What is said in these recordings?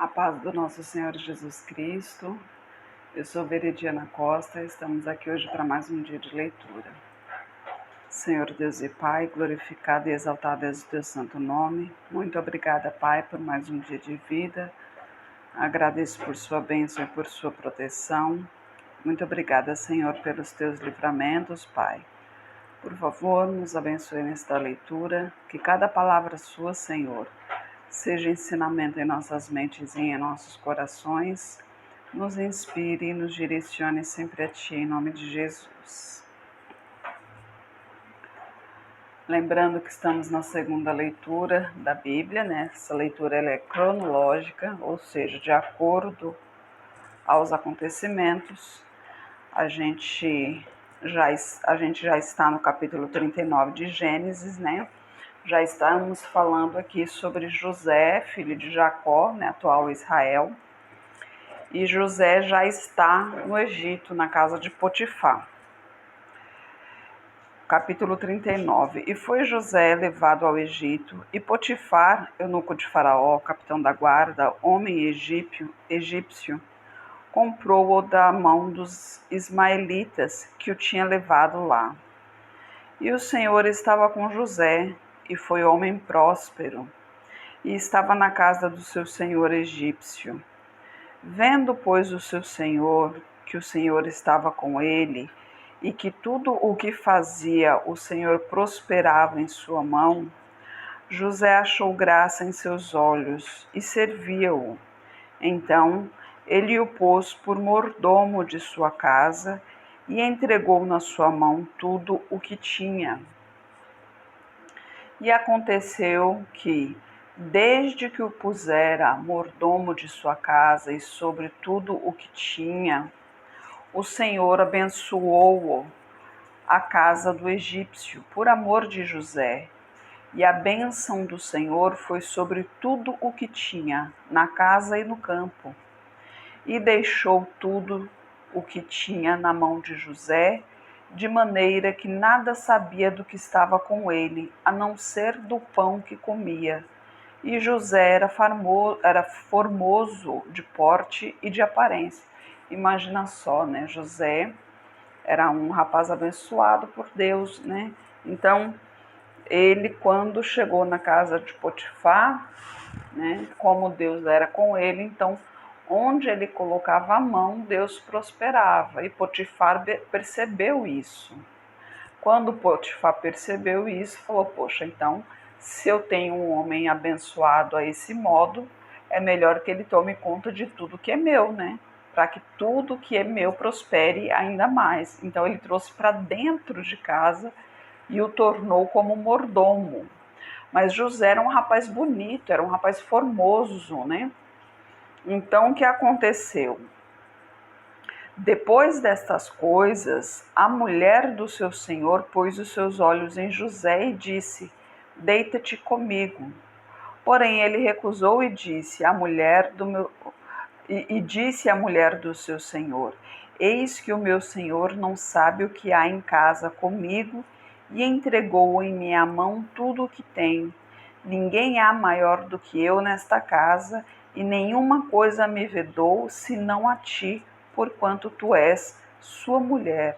A paz do nosso Senhor Jesus Cristo. Eu sou Veridiana Costa e estamos aqui hoje para mais um dia de leitura. Senhor Deus e Pai, glorificado e exaltado é o teu santo nome. Muito obrigada, Pai, por mais um dia de vida. Agradeço por sua bênção e por sua proteção. Muito obrigada, Senhor, pelos teus livramentos, Pai. Por favor, nos abençoe nesta leitura, que cada palavra sua, Senhor, seja ensinamento em nossas mentes e em nossos corações, nos inspire e nos direcione sempre a Ti, em nome de Jesus. Lembrando que estamos na segunda leitura da Bíblia, né? Essa leitura ela é cronológica, ou seja, de acordo aos acontecimentos. A gente já está no capítulo 39 de Gênesis, né? Já estamos falando aqui sobre José, filho de Jacó, né, atual Israel. E José já está no Egito, na casa de Potifar. Capítulo 39. E foi José levado ao Egito, e Potifar, eunuco de Faraó, capitão da guarda, homem egípcio, comprou-o da mão dos ismaelitas que o tinha levado lá. E o Senhor estava com José, e foi homem próspero, e estava na casa do seu senhor egípcio. Vendo, pois, o seu senhor, que o Senhor estava com ele, e que tudo o que fazia o Senhor prosperava em sua mão, José achou graça em seus olhos e servia-o. Então ele o pôs por mordomo de sua casa e entregou na sua mão tudo o que tinha. E aconteceu que, desde que o pusera mordomo de sua casa e sobre tudo o que tinha, o Senhor abençoou-o a casa do egípcio, por amor de José. E a bênção do Senhor foi sobre tudo o que tinha, na casa e no campo. E deixou tudo o que tinha na mão de José, de maneira que nada sabia do que estava com ele, a não ser do pão que comia. E José era formoso de porte e de aparência. Imagina só, né? José era um rapaz abençoado por Deus, né? Então, ele, quando chegou na casa de Potifar, né? Como Deus era com ele, então, onde ele colocava a mão, Deus prosperava. E Potifar percebeu isso. Quando Potifar percebeu isso, falou: poxa, então, se eu tenho um homem abençoado a esse modo, é melhor que ele tome conta de tudo que é meu, né? Para que tudo que é meu prospere ainda mais. Então ele trouxe para dentro de casa e o tornou como mordomo. Mas José era um rapaz bonito, era um rapaz formoso, né? Então o que aconteceu? Depois destas coisas, a mulher do seu senhor pôs os seus olhos em José e disse: deita-te comigo. Porém ele recusou e disse à mulher do seu senhor: eis que o meu senhor não sabe o que há em casa comigo, e entregou em minha mão tudo o que tem. Ninguém há maior do que eu nesta casa, e nenhuma coisa me vedou senão a ti, porquanto tu és sua mulher.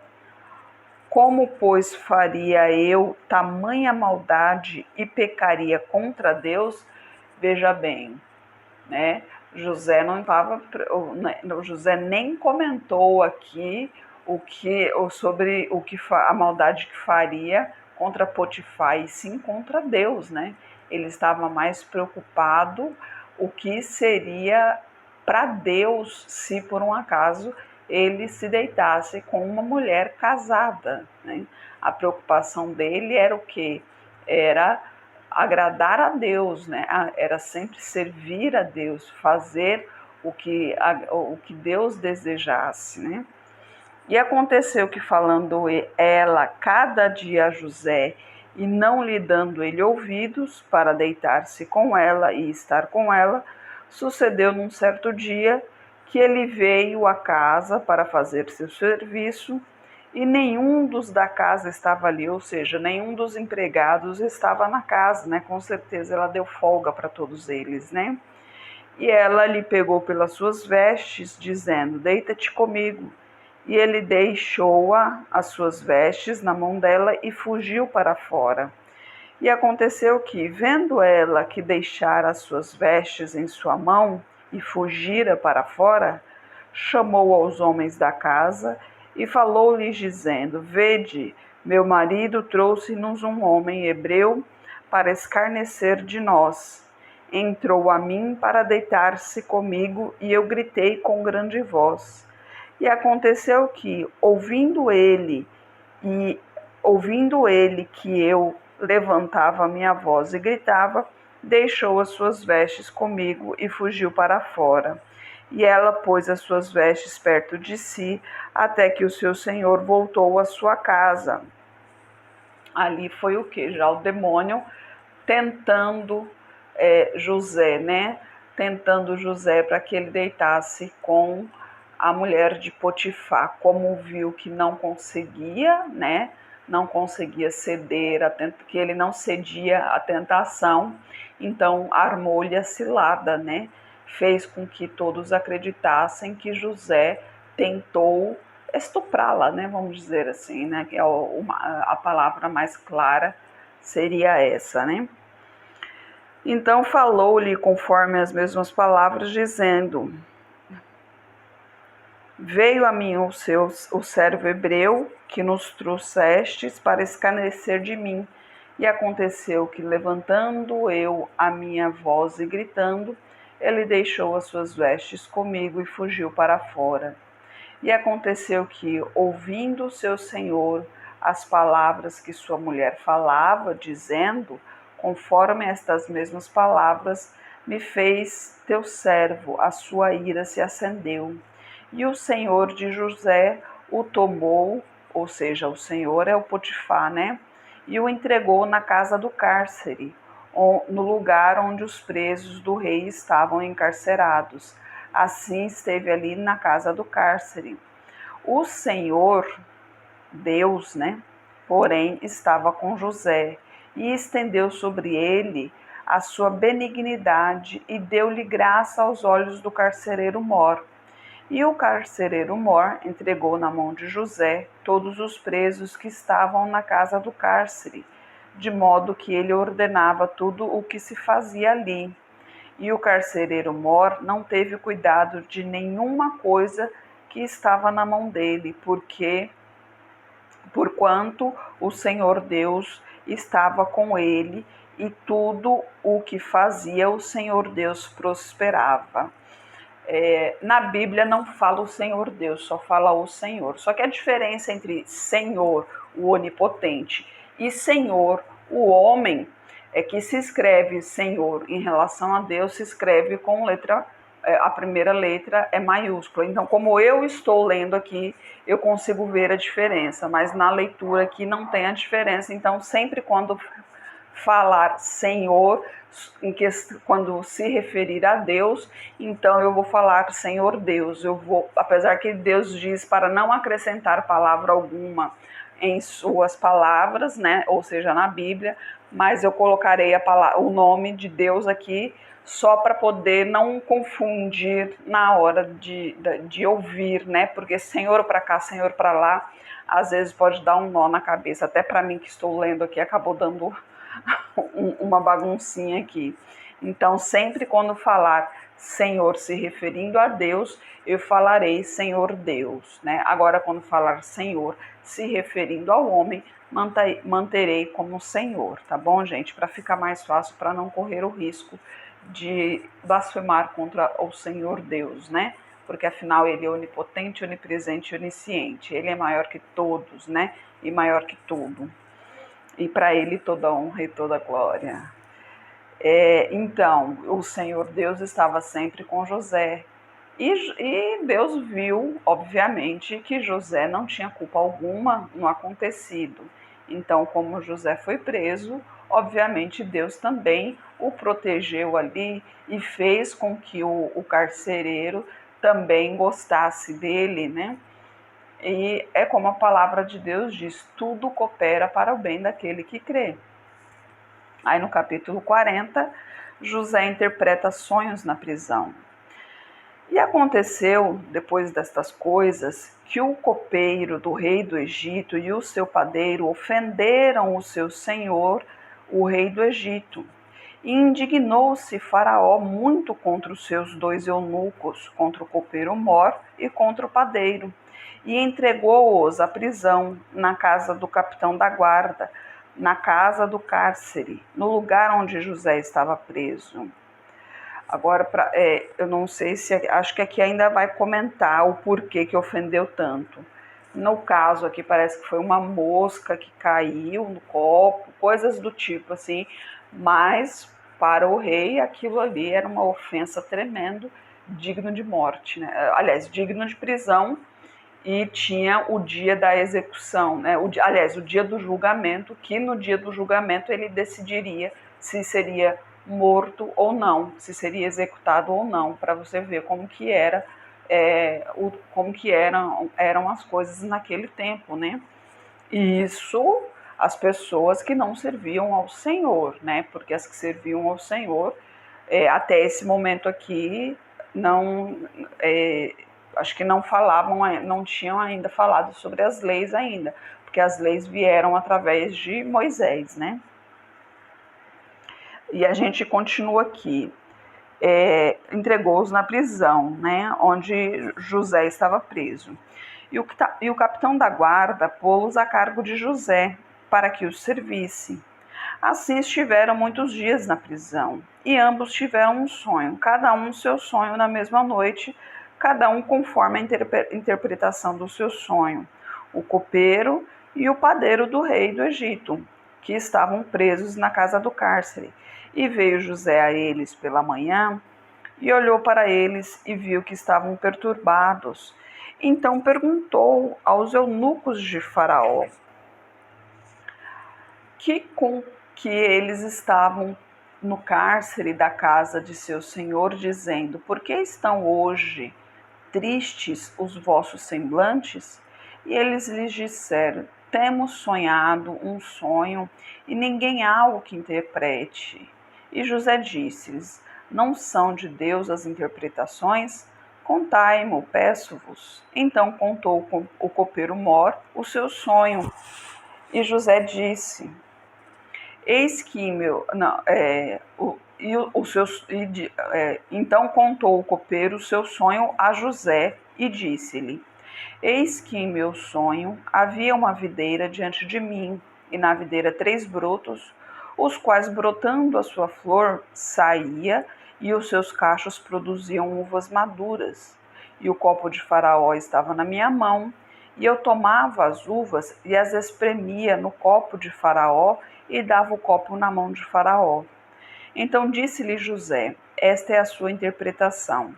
Como, pois, faria eu tamanha maldade e pecaria contra Deus? Veja bem, né? José José nem comentou aqui sobre a maldade que faria contra Potifar, e sim contra Deus, né? Ele estava mais preocupado o que seria para Deus se por um acaso ele se deitasse com uma mulher casada, né? A preocupação dele era o quê? Era agradar a Deus, né? Era sempre servir a Deus, fazer o que Deus desejasse, né? E aconteceu que, falando ela cada dia a José e não lhe dando ele ouvidos para deitar-se com ela e estar com ela, sucedeu num certo dia que ele veio à casa para fazer seu serviço, e nenhum dos da casa estava ali, ou seja, nenhum dos empregados estava na casa, né? Com certeza ela deu folga para todos eles, né? E ela lhe pegou pelas suas vestes, dizendo: Deita-te comigo. E ele deixou-a as suas vestes na mão dela e fugiu para fora. E aconteceu que, vendo ela que deixara as suas vestes em sua mão e fugira para fora, chamou aos homens da casa e falou-lhes, dizendo: Vede, meu marido trouxe-nos um homem hebreu para escarnecer de nós. Entrou a mim para deitar-se comigo, e eu gritei com grande voz. E aconteceu que, ouvindo ele que eu levantava a minha voz e gritava, deixou as suas vestes comigo e fugiu para fora. E ela pôs as suas vestes perto de si, até que o seu senhor voltou à sua casa. Ali foi o que? Já o demônio tentando José, né? Tentando José para que ele deitasse com a mulher de Potifar. Como viu que não conseguia, né? Não conseguia ceder, que ele não cedia à tentação, então armou-lhe a cilada, né? Fez com que todos acreditassem que José tentou estuprá-la, né? Vamos dizer assim, né? Que é a palavra mais clara seria essa, né? Então falou-lhe conforme as mesmas palavras, dizendo: Veio a mim o servo hebreu que nos trouxestes para escarnecer de mim. E aconteceu que, levantando eu a minha voz e gritando, ele deixou as suas vestes comigo e fugiu para fora. E aconteceu que, ouvindo seu senhor as palavras que sua mulher falava, dizendo: Conforme estas mesmas palavras me fez teu servo, a sua ira se acendeu. E o senhor de José o tomou, ou seja, o senhor é o Potifar, né? E o entregou na casa do cárcere, no lugar onde os presos do rei estavam encarcerados. Assim esteve ali na casa do cárcere. O Senhor, Deus, né? Porém, estava com José e estendeu sobre ele a sua benignidade e deu-lhe graça aos olhos do carcereiro mor. E o carcereiro mor entregou na mão de José todos os presos que estavam na casa do cárcere, de modo que ele ordenava tudo o que se fazia ali. E o carcereiro mor não teve cuidado de nenhuma coisa que estava na mão dele, porquanto o Senhor Deus estava com ele, e tudo o que fazia o Senhor Deus prosperava. Na Bíblia não fala o Senhor Deus, só fala o Senhor. Só que a diferença entre Senhor, o onipotente, e Senhor, o homem, é que se escreve Senhor em relação a Deus, se escreve com letra, a primeira letra é maiúscula. Então, como eu estou lendo aqui, eu consigo ver a diferença, mas na leitura aqui não tem a diferença. Então, sempre quando falar Senhor, quando se referir a Deus, então eu vou falar Senhor Deus. Eu vou, apesar que Deus diz para não acrescentar palavra alguma em suas palavras, né? Ou seja, na Bíblia, mas eu colocarei o nome de Deus aqui só para poder não confundir na hora de ouvir, né? Porque Senhor para cá, Senhor para lá, às vezes pode dar um nó na cabeça. Até para mim que estou lendo aqui, acabou dando uma baguncinha aqui. Então, sempre quando falar Senhor se referindo a Deus, eu falarei Senhor Deus, né? Agora, quando falar Senhor se referindo ao homem, manterei como Senhor, tá bom, gente? Para ficar mais fácil, para não correr o risco de blasfemar contra o Senhor Deus, né? Porque afinal ele é onipotente, onipresente e onisciente. Ele é maior que todos, né? E maior que tudo. E para ele toda honra e toda glória. Então, o Senhor Deus estava sempre com José. E Deus viu, obviamente, que José não tinha culpa alguma no acontecido. Então, como José foi preso, obviamente Deus também o protegeu ali e fez com que o carcereiro também gostasse dele, né? E é como a palavra de Deus diz: tudo coopera para o bem daquele que crê. Aí no capítulo 40, José interpreta sonhos na prisão. E aconteceu, depois destas coisas, que o copeiro do rei do Egito e o seu padeiro ofenderam o seu senhor, o rei do Egito. E indignou-se Faraó muito contra os seus 2 eunucos, contra o copeiro Mor e contra o padeiro, e entregou-os à prisão na casa do capitão da guarda, na casa do cárcere, no lugar onde José estava preso. Agora, eu não sei se... Acho que aqui ainda vai comentar o porquê que ofendeu tanto. No caso aqui parece que foi uma mosca que caiu no copo, coisas do tipo assim, mas para o rei aquilo ali era uma ofensa tremenda, digno de morte, né? Aliás, digno de prisão, e tinha o dia da execução, né? O dia do julgamento, que no dia do julgamento ele decidiria se seria morto ou não, se seria executado ou não, para você ver como que era, como que eram as coisas naquele tempo, né? E isso as pessoas que não serviam ao Senhor, né? Porque as que serviam ao Senhor, até esse momento aqui, não, acho que não falavam, não tinham ainda falado sobre as leis ainda, porque as leis vieram através de Moisés, né? E a gente continua aqui. Entregou-os na prisão, né, onde José estava preso. E o capitão da guarda pô-los a cargo de José, para que os servisse. Assim estiveram muitos dias na prisão, e ambos tiveram um sonho, cada um seu sonho na mesma noite, cada um conforme a interpretação do seu sonho. O copeiro e o padeiro do rei do Egito, que estavam presos na casa do cárcere. E veio José a eles pela manhã, e olhou para eles e viu que estavam perturbados. Então perguntou aos eunucos de Faraó com que eles estavam no cárcere da casa de seu senhor, dizendo: por que estão hoje tristes os vossos semblantes? E eles lhes disseram: temos sonhado um sonho e ninguém há o que interprete. E José disse-lhes: não são de Deus as interpretações? Contai-mo, peço-vos. Então contou o copeiro Mor o seu sonho. E José disse: eis que meu... Não, então contou o copeiro o seu sonho a José e disse-lhe: eis que em meu sonho havia uma videira diante de mim, e na videira 3 brotos, os quais, brotando a sua flor, saía, e os seus cachos produziam uvas maduras. E o copo de Faraó estava na minha mão, e eu tomava as uvas e as espremia no copo de Faraó, e dava o copo na mão de Faraó. Então disse-lhe José: esta é a sua interpretação.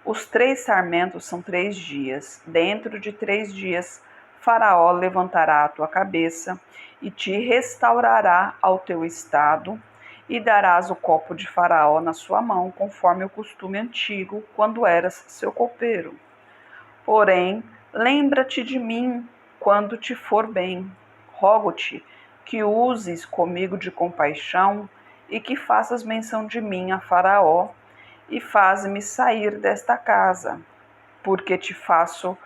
Os 3 sarmentos são 3 dias. Dentro de 3 dias, Faraó levantará a tua cabeça e te restaurará ao teu estado, e darás o copo de Faraó na sua mão, conforme o costume antigo, quando eras seu copeiro. Porém, lembra-te de mim quando te for bem. Rogo-te que uses comigo de compaixão e que faças menção de mim a Faraó, e faze-me sair desta casa, porque de fato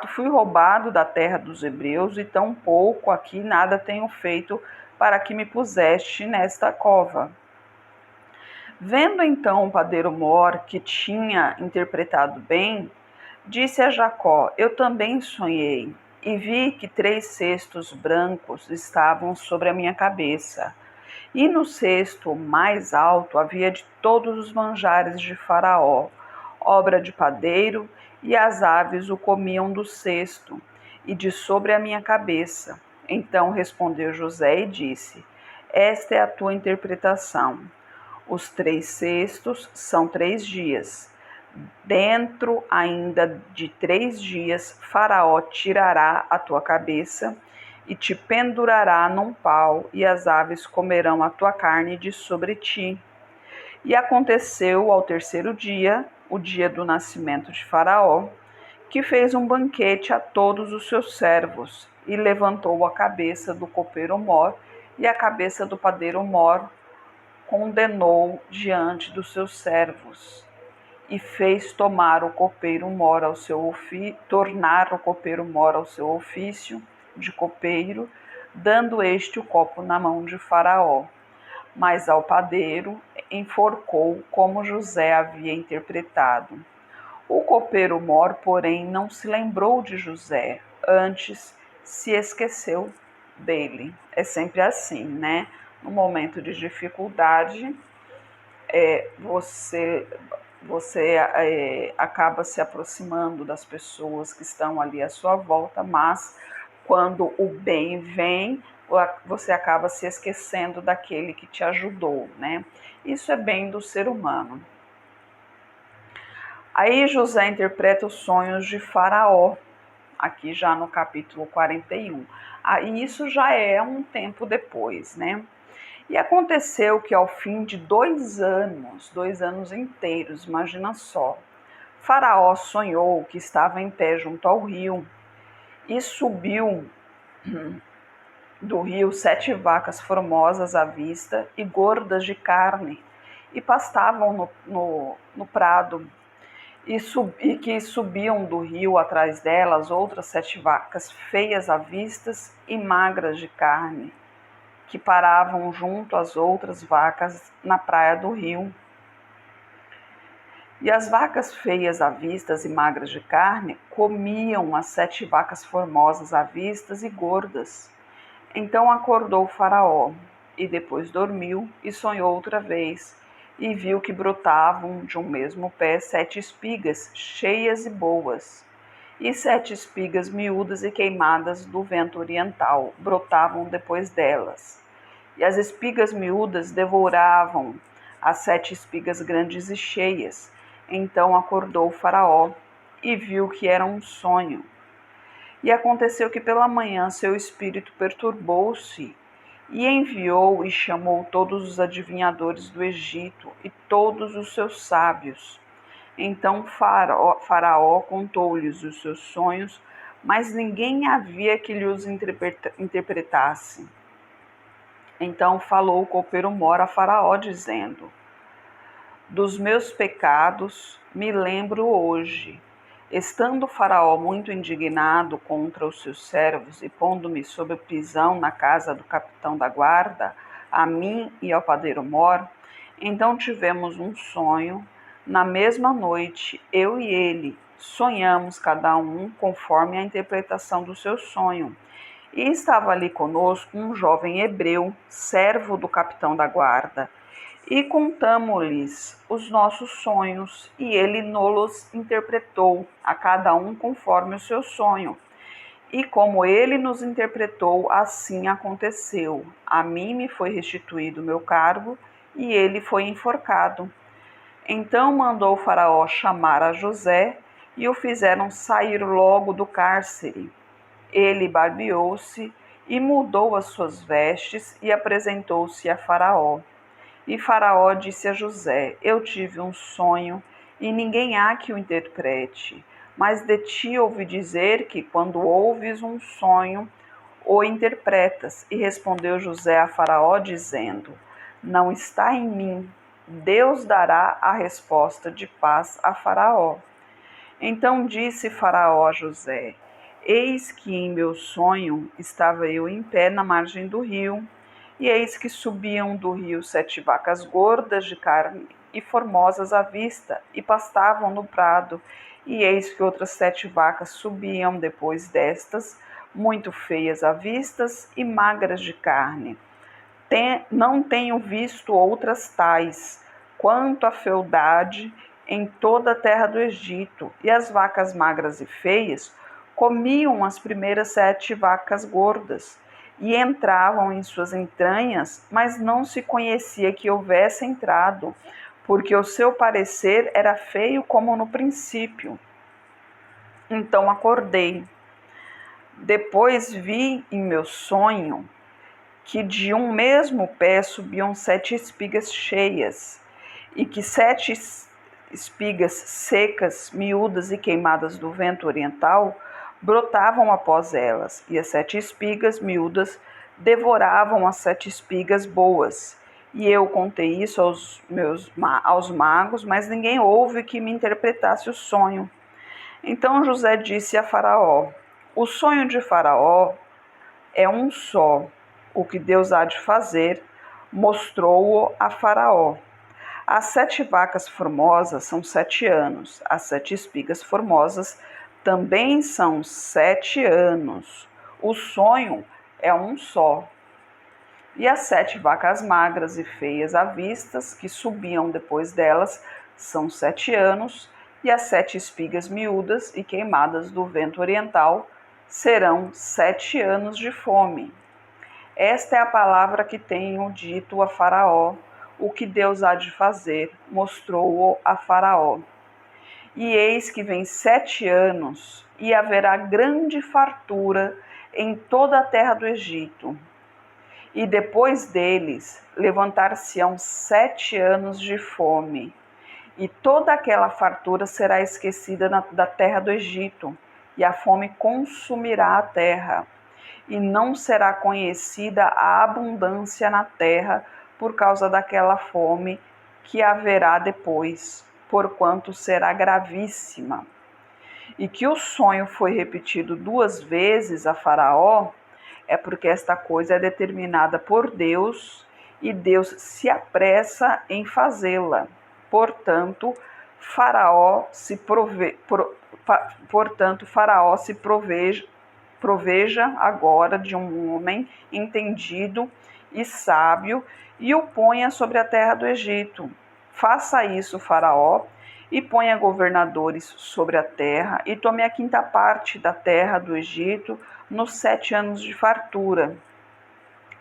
fui roubado da terra dos hebreus, e tão pouco aqui nada tenho feito para que me puseste nesta cova. Vendo então o padeiro Mor que tinha interpretado bem, disse a Jacó: eu também sonhei, e vi que 3 cestos brancos estavam sobre a minha cabeça. E no cesto mais alto havia de todos os manjares de Faraó, obra de padeiro, e as aves o comiam do cesto, e de sobre a minha cabeça. Então respondeu José e disse: esta é a tua interpretação. Os 3 cestos são 3 dias. Dentro ainda de 3 dias, Faraó tirará a tua cabeça e te pendurará num pau, e as aves comerão a tua carne de sobre ti. E aconteceu ao 3º dia, o dia do nascimento de Faraó, que fez um banquete a todos os seus servos, e levantou a cabeça do copeiro Mor, E a cabeça do padeiro mor condenou diante dos seus servos, e fez tomar o copeiro mor ao seu tornar o copeiro mor ao seu ofício de copeiro, dando este o copo na mão de Faraó. Mas ao padeiro enforcou, como José havia interpretado. O copeiro mor, porém, não se lembrou de José, antes se esqueceu dele. É sempre assim, né? No momento de dificuldade, você acaba se aproximando das pessoas que estão ali à sua volta, mas quando o bem vem, você acaba se esquecendo daquele que te ajudou, né? Isso é bem do ser humano. Aí José interpreta os sonhos de Faraó, aqui já no capítulo 41. Aí isso já é um tempo depois, né? E aconteceu que ao fim de 2 anos inteiros, imagina só, Faraó sonhou que estava em pé junto ao rio e subiu do rio 7 vacas formosas à vista e gordas de carne e pastavam no prado e que subiam do rio atrás delas outras 7 vacas feias à vista e magras de carne que paravam junto às outras vacas na praia do rio. E as vacas feias à vista e magras de carne comiam as 7 vacas formosas à vista e gordas. Então acordou o Faraó, e depois dormiu, e sonhou outra vez, e viu que brotavam de um mesmo pé 7 espigas, cheias e boas, e 7 espigas miúdas e queimadas do vento oriental brotavam depois delas. E as espigas miúdas devoravam as 7 espigas grandes e cheias. Então acordou o Faraó, e viu que era um sonho. E aconteceu que pela manhã seu espírito perturbou-se, e enviou e chamou todos os adivinhadores do Egito e todos os seus sábios. Então Faraó contou-lhes os seus sonhos, mas ninguém havia que lhes interpretasse. Então falou o copeiro mor a Faraó, dizendo: dos meus pecados me lembro hoje. Estando Faraó muito indignado contra os seus servos e pondo-me sob prisão na casa do capitão da guarda, a mim e ao padeiro mor, então tivemos um sonho. Na mesma noite, eu e ele sonhamos cada um conforme a interpretação do seu sonho. E estava ali conosco um jovem hebreu, servo do capitão da guarda, e contamo-lhes os nossos sonhos, e ele nos interpretou, a cada um conforme o seu sonho. E como ele nos interpretou, assim aconteceu. A mim me foi restituído o meu cargo, e ele foi enforcado. Então mandou o Faraó chamar a José, e o fizeram sair logo do cárcere. Ele barbeou-se e mudou as suas vestes e apresentou-se a Faraó. E Faraó disse a José: eu tive um sonho e ninguém há que o interprete. Mas de ti ouvi dizer que, quando ouves um sonho, o interpretas. E respondeu José a Faraó, dizendo: não está em mim. Deus dará a resposta de paz a Faraó. Então disse Faraó a José: eis que em meu sonho estava eu em pé na margem do rio, e eis que subiam do rio 7 vacas gordas de carne e formosas à vista, e pastavam no prado, e eis que outras 7 vacas subiam depois destas, muito feias à vista e magras de carne. Não tenho visto outras tais, quanto à fealdade em toda a terra do Egito, e as vacas magras e feias comiam as primeiras 7 vacas gordas, e entravam em suas entranhas, mas não se conhecia que houvesse entrado, porque o seu parecer era feio como no princípio. Então acordei. Depois vi em meu sonho que de um mesmo pé subiam 7 espigas cheias, e que 7 espigas secas, miúdas e queimadas do vento oriental brotavam após elas, e as 7 espigas miúdas devoravam as 7 espigas boas. E eu contei isso aos magos, mas ninguém houve que me interpretasse o sonho. Então José disse a Faraó: o sonho de Faraó é um só. O que Deus há de fazer, mostrou-o a Faraó. As 7 vacas formosas são 7 anos. As 7 espigas formosas também são 7 anos. O sonho é um só. E as 7 vacas magras e feias à vistas, que subiam depois delas, são 7 anos. E as 7 espigas miúdas e queimadas do vento oriental serão 7 anos de fome. Esta é a palavra que tenho dito a Faraó. O que Deus há de fazer, mostrou-o a Faraó. E eis que vem 7 anos, e haverá grande fartura em toda a terra do Egito. E depois deles levantar-se-ão 7 anos de fome, e toda aquela fartura será esquecida da terra do Egito, e a fome consumirá a terra, e não será conhecida a abundância na terra por causa daquela fome que haverá depois, porquanto será gravíssima. E que o sonho foi repetido 2 vezes a Faraó, é porque esta coisa é determinada por Deus e Deus se apressa em fazê-la. Portanto, Faraó se proveja agora de um homem entendido e sábio e o ponha sobre a terra do Egito. Faça isso, Faraó, e ponha governadores sobre a terra, e tome a 5ª parte da terra do Egito nos 7 anos de fartura.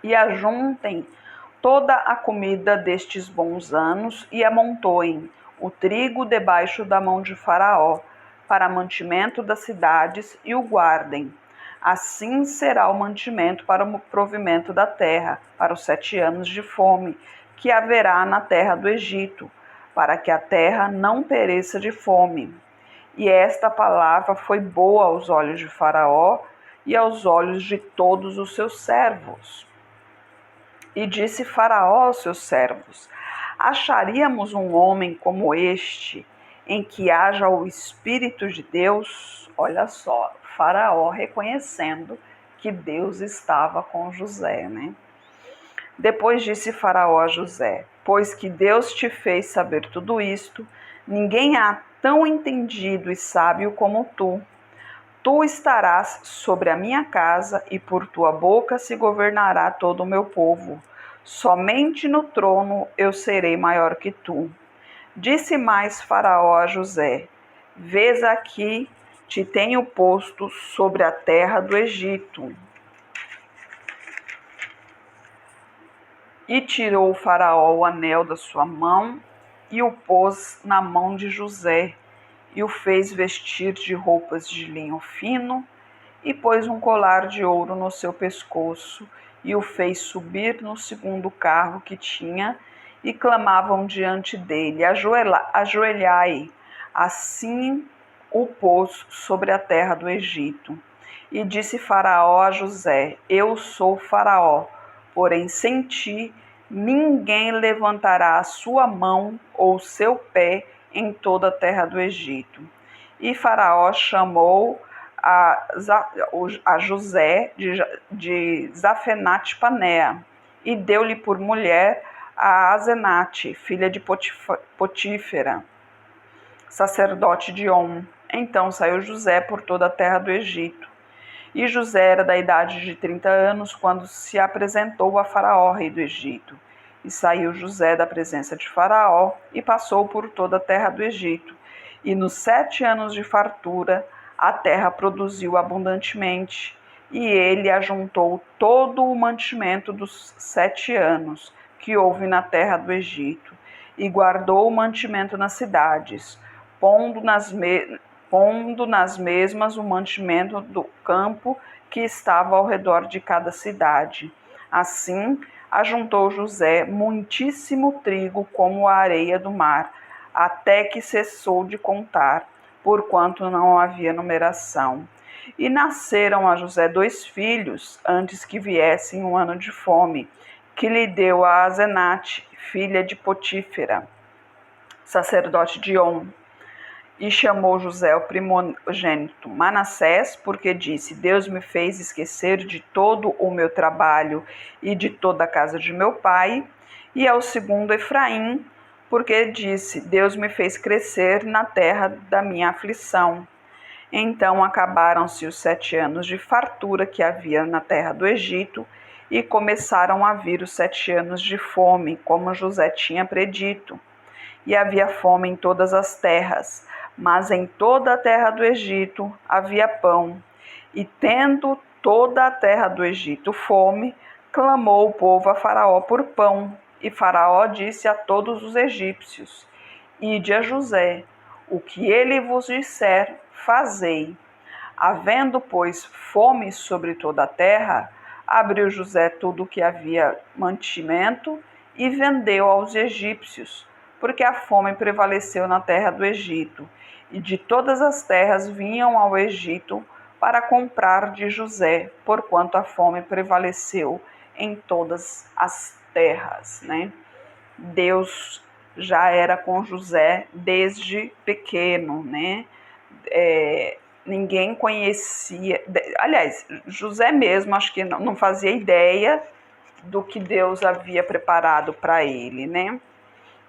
E ajuntem toda a comida destes bons anos e amontoem o trigo debaixo da mão de Faraó, para mantimento das cidades, e o guardem. Assim será o mantimento para o provimento da terra, para os 7 anos de fome que haverá na terra do Egito, para que a terra não pereça de fome. E esta palavra foi boa aos olhos de Faraó e aos olhos de todos os seus servos. E disse Faraó aos seus servos: acharíamos um homem como este, em que haja o Espírito de Deus? Olha só, Faraó reconhecendo que Deus estava com José, né? Depois disse Faraó a José: pois que Deus te fez saber tudo isto, ninguém há tão entendido e sábio como tu. Tu estarás sobre a minha casa, e por tua boca se governará todo o meu povo. Somente no trono eu serei maior que tu. Disse mais Faraó a José: vês aqui, te tenho posto sobre a terra do Egito. E tirou o Faraó o anel da sua mão e o pôs na mão de José, e o fez vestir de roupas de linho fino, e pôs um colar de ouro no seu pescoço, e o fez subir no 2º carro que tinha, e clamavam diante dele: ajoelhai. Assim o pôs sobre a terra do Egito. E disse Faraó a José: eu sou Faraó, porém sem ti ninguém levantará a sua mão ou seu pé em toda a terra do Egito. E Faraó chamou a José de Zafenate-Panea, e deu-lhe por mulher a Asenate, filha de Potífera, sacerdote de On. Então saiu José por toda a terra do Egito. E José era da idade de 30 anos quando se apresentou a Faraó, rei do Egito. E saiu José da presença de Faraó e passou por toda a terra do Egito. E nos 7 anos de fartura a terra produziu abundantemente, e ele ajuntou todo o mantimento dos 7 anos que houve na terra do Egito, e guardou o mantimento nas cidades, pondo nas mesmas o mantimento do campo que estava ao redor de cada cidade. Assim, ajuntou José muitíssimo trigo como a areia do mar, até que cessou de contar, porquanto não havia numeração. E nasceram a José 2 filhos, antes que viessem um ano de fome, que lhe deu a Asenate, filha de Potífera, sacerdote de On. E chamou José o primogênito Manassés, porque disse: Deus me fez esquecer de todo o meu trabalho e de toda a casa de meu pai. E ao segundo Efraim, porque disse: Deus me fez crescer na terra da minha aflição. Então acabaram-se os 7 anos de fartura que havia na terra do Egito, e começaram a vir os 7 anos de fome, como José tinha predito. E havia fome em todas as terras, mas em toda a terra do Egito havia pão. E tendo toda a terra do Egito fome, clamou o povo a Faraó por pão. E Faraó disse a todos os egípcios: Ide a José, o que ele vos disser, fazei. Havendo, pois, fome sobre toda a terra, abriu José tudo o que havia mantimento e vendeu aos egípcios, porque a fome prevaleceu na terra do Egito, e de todas as terras vinham ao Egito para comprar de José, porquanto a fome prevaleceu em todas as terras, né? Deus já era com José desde pequeno, né? Ninguém conhecia, aliás, José mesmo acho que não fazia ideia do que Deus havia preparado para ele, né?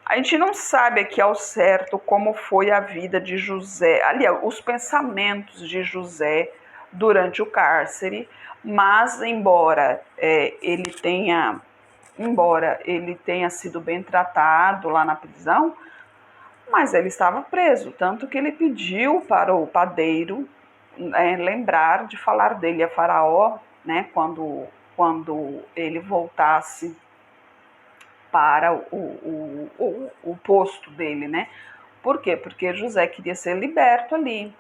A gente não sabe aqui ao certo como foi a vida de José, aliás, os pensamentos de José durante o cárcere, mas embora ele tenha sido bem tratado lá na prisão, mas ele estava preso, tanto que ele pediu para o padeiro lembrar de falar dele a Faraó, né, quando ele voltasse para o posto dele, né? Por quê? Porque José queria ser liberto ali,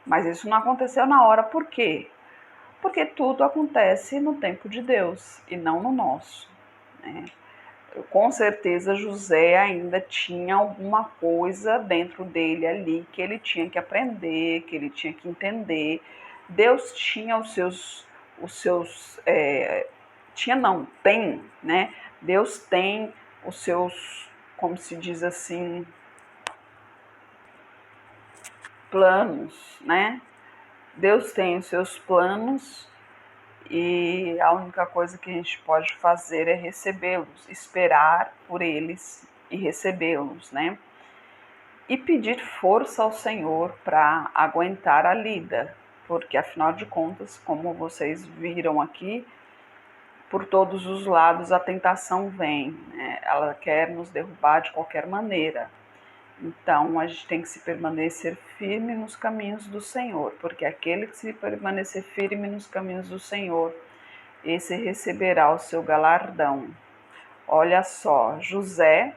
mas isso não aconteceu na hora. Por quê? Porque tudo acontece no tempo de Deus e não no nosso, né? Com certeza José ainda tinha alguma coisa dentro dele ali que ele tinha que aprender, que ele tinha que entender. Deus tinha tem, né? Deus tem os seus, como se diz assim, planos, né? Deus tem os seus planos e a única coisa que a gente pode fazer é recebê-los, esperar por eles e recebê-los, né? E pedir força ao Senhor para aguentar a lida, porque afinal de contas, como vocês viram aqui, por todos os lados a tentação vem, né? Ela quer nos derrubar de qualquer maneira. Então a gente tem que se permanecer firme nos caminhos do Senhor, porque aquele que se permanecer firme nos caminhos do Senhor, esse receberá o seu galardão. Olha só, José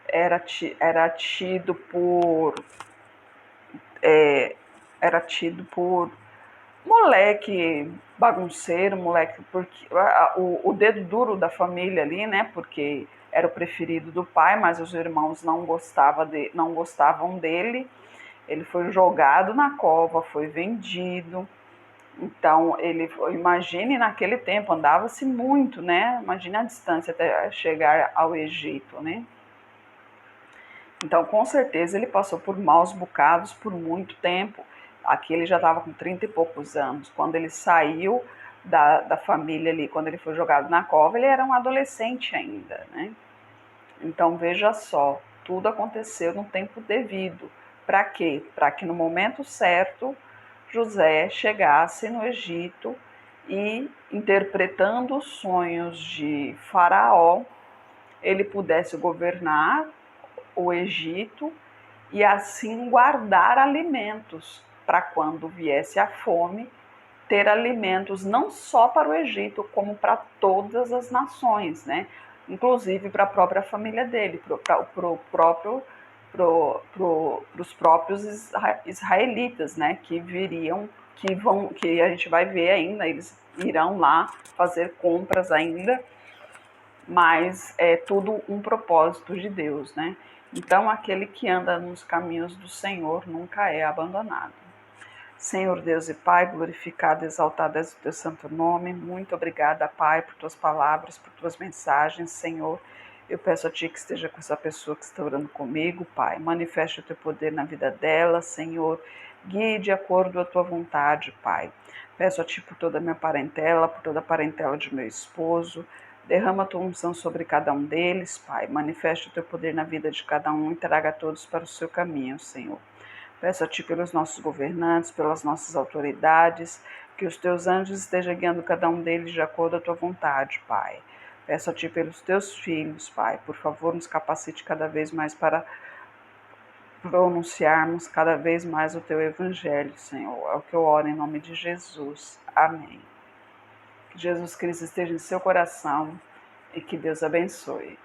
era tido por moleque bagunceiro, moleque, porque o dedo duro da família ali, né? Porque era o preferido do pai, mas os irmãos não gostavam dele. Ele foi jogado na cova, foi vendido. Então, imagine naquele tempo, andava-se muito, né? Imagine a distância até chegar ao Egito, né? Então, com certeza, ele passou por maus bocados por muito tempo. Aqui ele já estava com 30 e poucos anos. Quando ele saiu da família ali, quando ele foi jogado na cova, ele era um adolescente ainda, né? Então, veja só, tudo aconteceu no tempo devido. Para quê? Para que no momento certo, José chegasse no Egito e, interpretando os sonhos de Faraó, ele pudesse governar o Egito e assim guardar alimentos para quando viesse a fome, ter alimentos não só para o Egito, como para todas as nações, né? Inclusive para a própria família dele, para os próprios israelitas, né? Que viriam, que a gente vai ver ainda, eles irão lá fazer compras ainda, mas é tudo um propósito de Deus, né? Então, aquele que anda nos caminhos do Senhor nunca é abandonado. Senhor Deus e Pai, glorificado e exaltado és o teu santo nome. Muito obrigada, Pai, por tuas palavras, por tuas mensagens, Senhor. Eu peço a Ti que esteja com essa pessoa que está orando comigo, Pai. Manifeste o Teu poder na vida dela, Senhor. Guie de acordo com a Tua vontade, Pai. Peço a Ti por toda a minha parentela, por toda a parentela de meu esposo. Derrama a Tua unção sobre cada um deles, Pai. Manifeste o Teu poder na vida de cada um e traga todos para o Seu caminho, Senhor. Peço a Ti pelos nossos governantes, pelas nossas autoridades, que os Teus anjos estejam guiando cada um deles de acordo com a Tua vontade, Pai. Peço a Ti pelos Teus filhos, Pai. Por favor, nos capacite cada vez mais para pronunciarmos cada vez mais o Teu Evangelho, Senhor. É o que eu oro em nome de Jesus. Amém. Que Jesus Cristo esteja em seu coração e que Deus abençoe.